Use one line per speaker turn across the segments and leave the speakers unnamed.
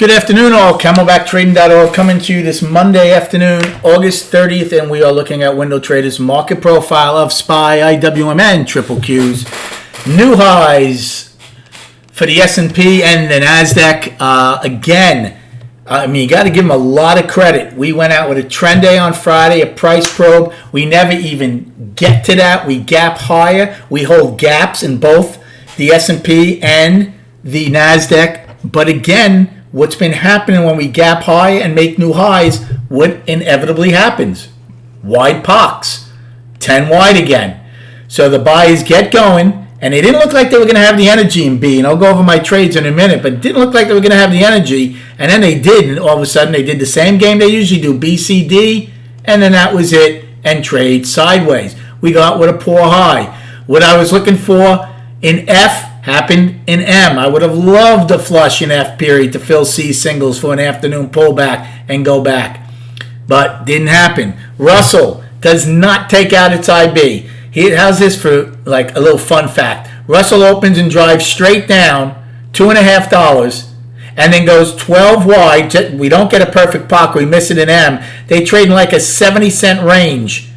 Good afternoon, all. CamelbackTrading.org coming to you this Monday afternoon, August 30th, and we are looking at Window Trader's market profile of SPY, IWM, Triple Qs. New highs for the S&P and the Nasdaq. You got to give them a lot of credit. We went out with a trend day on Friday, a price probe. We never even get to that. We gap higher. We hold gaps in both the S&P and the Nasdaq. But again, what's been happening when we gap high and make new highs, what inevitably happens? Wide pox. 10 wide again. So the buyers get going, and they didn't look like they were going to have the energy in B. And I'll go over my trades in a minute, but it didn't look like they were going to have the energy. And then they did, and all of a sudden they did the same game they usually do, B, C, D, and then that was it, and trade sideways. We got with a poor high. What I was looking for in F happened in M. I would have loved a flush in F period to fill C singles for an afternoon pullback and go back. But didn't happen. Russell does not take out its IB. How's this for like a little fun fact? Russell opens and drives straight down $2.50 and then goes 12 wide. We don't get a perfect POC. We miss it in M. They trade in like a 70-cent range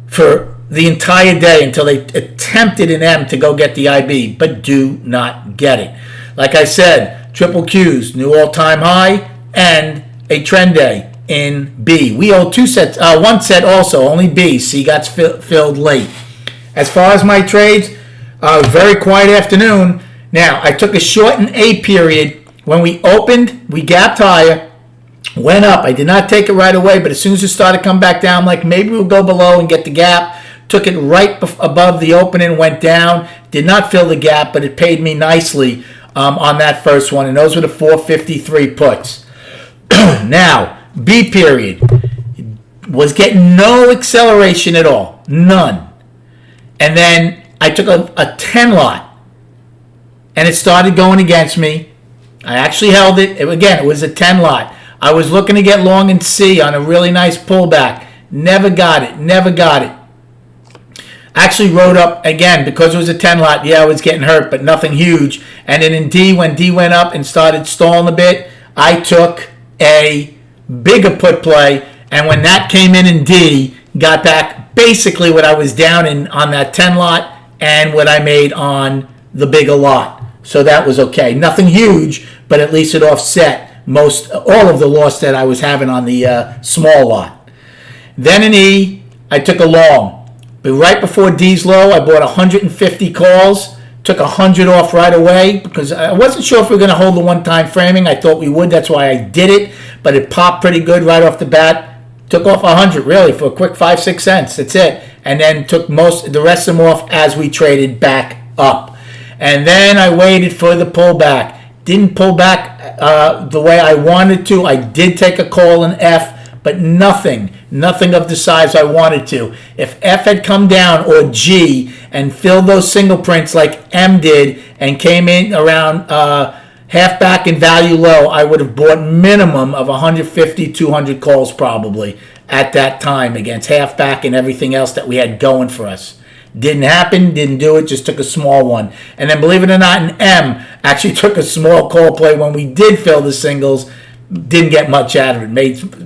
for the entire day until they attempted in M to go get the IB, but do not get it. Like I said, triple Qs, new all-time high, and a trend day in B. We hold two sets, one set also, only B. C got filled late. As far as my trades, very quiet afternoon. Now, I took a short in A period. When we opened, we gapped higher, went up. I did not take it right away, but as soon as it started to come back down, I'm like, maybe we'll go below and get the gap. Took it right above the opening, went down, did not fill the gap, but it paid me nicely on that first one, and those were the 453 puts. Now, B period was getting no acceleration at all, none. And then I took a 10 lot, and it started going against me. I actually held it. Again, it was a 10 lot. I was looking to get long in C on a really nice pullback. Never got it. Actually rode up again because it was a 10 lot. Yeah, I was getting hurt, but nothing huge. And then in D, when D went up and started stalling a bit, I took a bigger put play. And when that came in D, got back basically what I was down in on that 10 lot and what I made on the bigger lot. So that was okay. Nothing huge, but at least it offset all of the loss that I was having on the small lot. Then in E, I took a long. But right before D's low, I bought 150 calls, took 100 off right away because I wasn't sure if we were going to hold the one-time framing. I thought we would. That's why I did it. But it popped pretty good right off the bat. Took off 100 really for a quick 5-6 cents. That's it. And then took the rest of them off as we traded back up. And then I waited for the pullback. Didn't pull back the way I wanted to. I did take a call in F. But nothing of the size I wanted to. If F had come down or G and filled those single prints like M did and came in around half back and value low, I would have bought minimum of 150, 200 calls probably at that time against half back and everything else that we had going for us. Didn't happen, didn't do it, just took a small one. And then believe it or not, in M, actually took a small call play when we did fill the singles. Didn't get much out of it.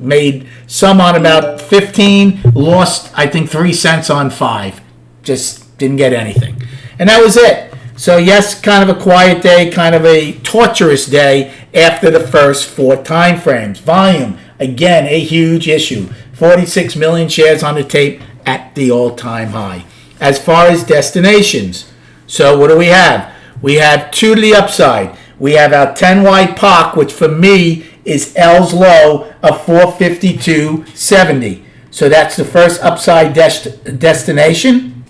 Made some on about 15. Lost, I think, 3 cents on 5. Just didn't get anything. And that was it. So, yes, kind of a quiet day, kind of a torturous day after the first 4 time frames. Volume, again, a huge issue. 46 million shares on the tape at the all-time high. As far as destinations, so what do we have? We have 2 to the upside. We have our 10 wide POC, which for me is L's low of 452.70. So that's the first upside destination.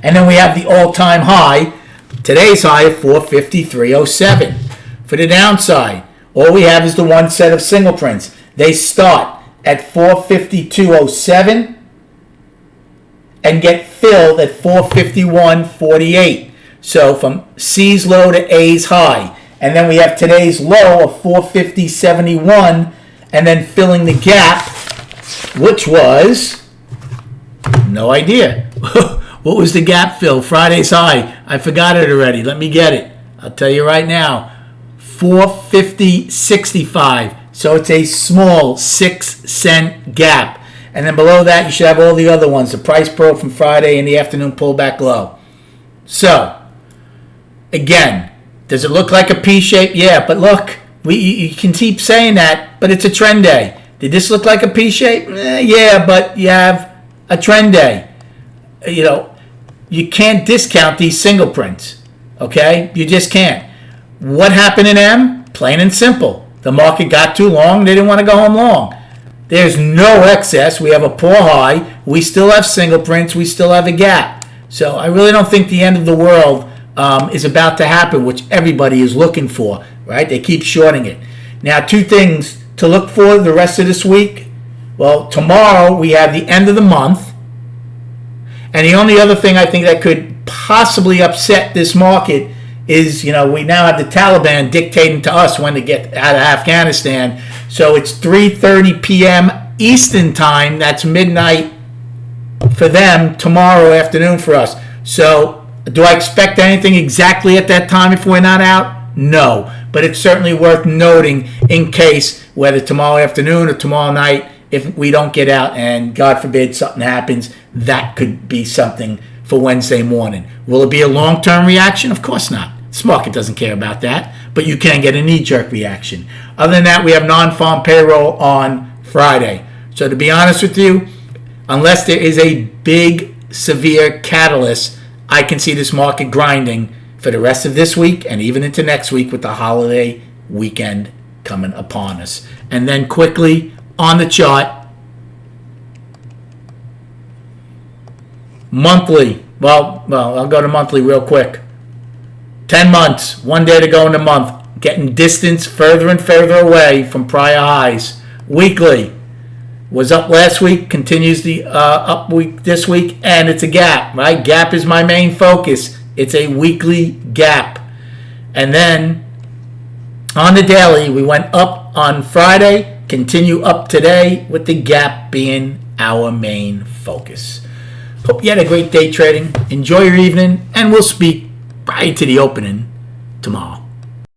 And then we have the all-time high, today's high of 453.07. For the downside, all we have is the one set of single prints. They start at 452.07 and get filled at 451.48. So from C's low to A's high. And then we have today's low of 450.71 and then filling the gap, which was, no idea. What was the gap fill? Friday's high. I forgot it already. Let me get it. I'll tell you right now. 450.65. So it's a small 6-cent gap. And then below that, you should have all the other ones. The price probe from Friday and the afternoon pullback low. So, again, does it look like a P shape? Yeah, but look, you can keep saying that, but it's a trend day. Did this look like a P shape? Yeah, but you have a trend day. You know, you can't discount these single prints. Okay? You just can't. What happened in M? Plain and simple. The market got too long. They didn't want to go home long. There's no excess. We have a poor high. We still have single prints. We still have a gap. So I really don't think the end of the world is about to happen, which everybody is looking for, right? They keep shorting it. Now, two things to look for the rest of this week. Well, tomorrow we have the end of the month. And the only other thing I think that could possibly upset this market is, we now have the Taliban dictating to us when to get out of Afghanistan. So it's 3:30 p.m. Eastern time. That's midnight for them tomorrow afternoon for us. So do I expect anything exactly at that time if we're not out? No. But it's certainly worth noting in case, whether tomorrow afternoon or tomorrow night, if we don't get out and God forbid something happens, that could be something for Wednesday morning. Will it be a long-term reaction? Of course not. This market doesn't care about that, but you can get a knee-jerk reaction. Other than that, we have non-farm payroll on Friday. So to be honest with you, unless there is a big, severe catalyst, I can see this market grinding for the rest of this week and even into next week with the holiday weekend coming upon us. And then quickly on the chart, monthly. Well, I'll go to monthly real quick. 10 months, 1 day to go in the month, getting distance further and further away from prior highs. Weekly was up last week, continues the up week this week, and it's a gap, right? Gap is my main focus. It's a weekly gap. And then on the daily, we went up on Friday, continue up today with the gap being our main focus. Hope you had a great day trading. Enjoy your evening, and we'll speak prior to the opening tomorrow.